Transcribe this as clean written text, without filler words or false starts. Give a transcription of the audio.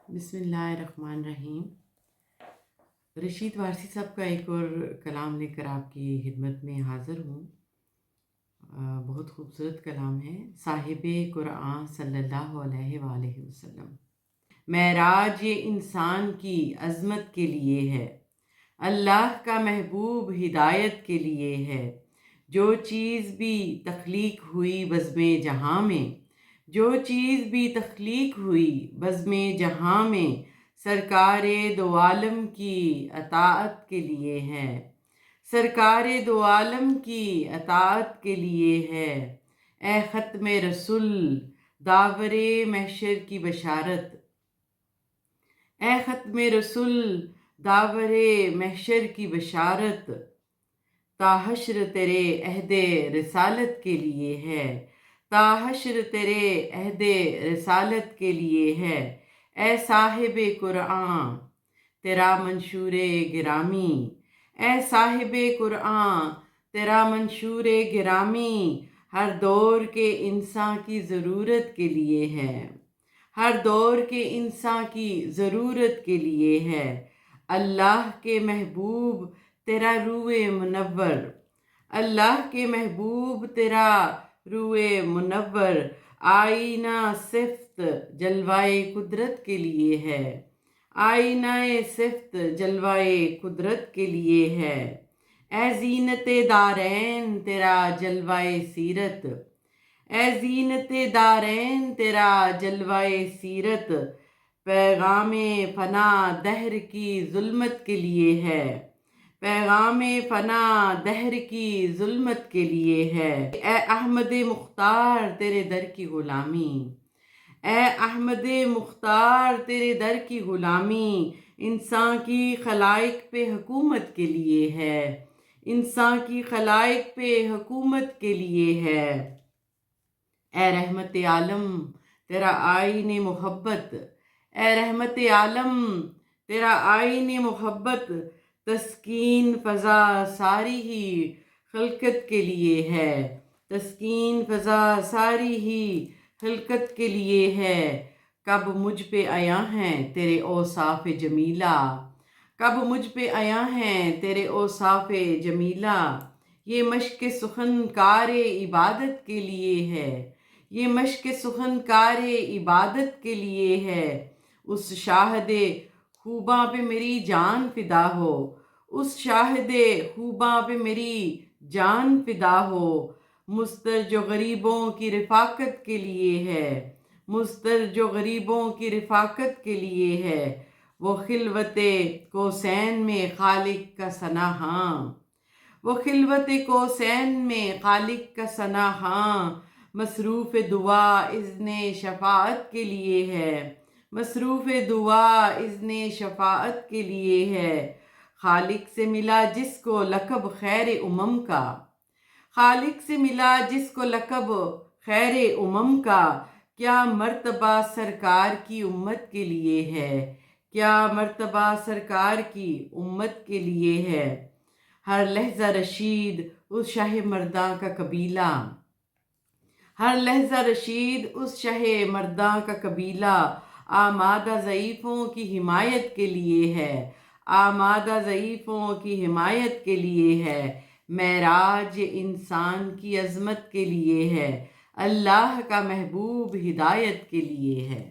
بسم اللہ الرحمن الرحیم۔ رشید وارثی صاحب کا ایک اور کلام لے کر آپ کی خدمت میں حاضر ہوں۔ بہت خوبصورت کلام ہے، صاحب قرآن صلی اللہ علیہ وآلہ وسلم۔ معراج یہ انسان کی عظمت کے لیے ہے، اللہ کا محبوب ہدایت کے لیے ہے۔ جو چیز بھی تخلیق ہوئی بزم جہاں میں، جو چیز بھی تخلیق ہوئی بزم جہاں میں، سرکار دو عالم کی اطاعت کے لیے ہے، سرکار دو عالم کی اطاعت کے لیے ہے۔ اے ختم رسول داور محشر کی بشارت، اے ختم رسول داور محشر کی بشارت، تا حشر تیرے عہد رسالت کے لیے ہے، تا حشر تیرے عہد رسالت کے لیے ہے۔ اے صاحب قرآن تیرا منشور گرامی، اے صاحب قرآن تیرا منشور گرامی، ہر دور کے انسان کی ضرورت کے لیے ہے، ہر دور کے انسان کی ضرورت کے لیے ہے۔ اللہ کے محبوب تیرا روئے منور، اللہ کے محبوب تیرا روئے منور، آئینہ صفت جلوائے قدرت کے لیے ہے، آئینہ صفت جلوائے قدرت کے لیے ہے۔ اے زینت دارین تیرا جلوائے سیرت، اے زینت دارین تیرا جلوائے سیرت، پیغام فنا دہر کی ظلمت کے لیے ہے، پیغام فنا دہر کی ظلمت کے لیے ہے۔ اے احمد مختار تیرے در کی غلامی، اے احمد مختار تیرے در کی غلامی، انسان کی خلائق پہ حکومت کے لیے ہے، انسان کی خلائق پہ حکومت کے لیے ہے۔ اے رحمت عالم تیرا آئین محبت، اے رحمت عالم تیرا آئین محبت، تسکین فضا ساری ہی خلقت کے لیے ہے، تسکین فضا ساری ہی خلقت کے لیے ہے۔ کب مجھ پہ عیاں ہیں تیرے اوصاف جمیلہ، کب مجھ پہ عیاں ہیں تیرے اوصاف جمیلہ، یہ مشق سخن کار عبادت کے لیے ہے، یہ مشق سخن کار عبادت کے لیے ہے۔ اس شاہد خوباں پہ میری جان فدا ہو، اس شاہد خوباں پہ میری جان فدا ہو، مضطر جو غریبوں کی رفاقت کے لیے ہے، مضطر جو غریبوں کی رفاقت کے لیے ہے۔ وہ خلوت کوسین میں خالق کا ثنا ہاں، وہ خلوت کوسین میں خالق کا ثنا ہاں، مصروف دعا اذن شفاعت کے لیے ہے، مصروف دعا اذن شفاعت کے لیے ہے۔ خالق سے ملا جس کو لقب خیر امم کا، خالق سے ملا جس کو لقب خیر امم کا، کیا مرتبہ سرکار کی امت کے لیے ہے، کیا مرتبہ سرکار کی امت کے لیے ہے۔ ہر لحظہ رشید اس شاہ مرداں کا قبیلہ، ہر لحظہ رشید اس شاہ مرداں کا قبیلہ، آمادہ ضعیفوں کی حمایت کے لیے ہے، آمادہ ضعیفوں کی حمایت کے لیے ہے۔ معراج انسان کی عظمت کے لیے ہے، اللہ کا محبوب ہدایت کے لیے ہے۔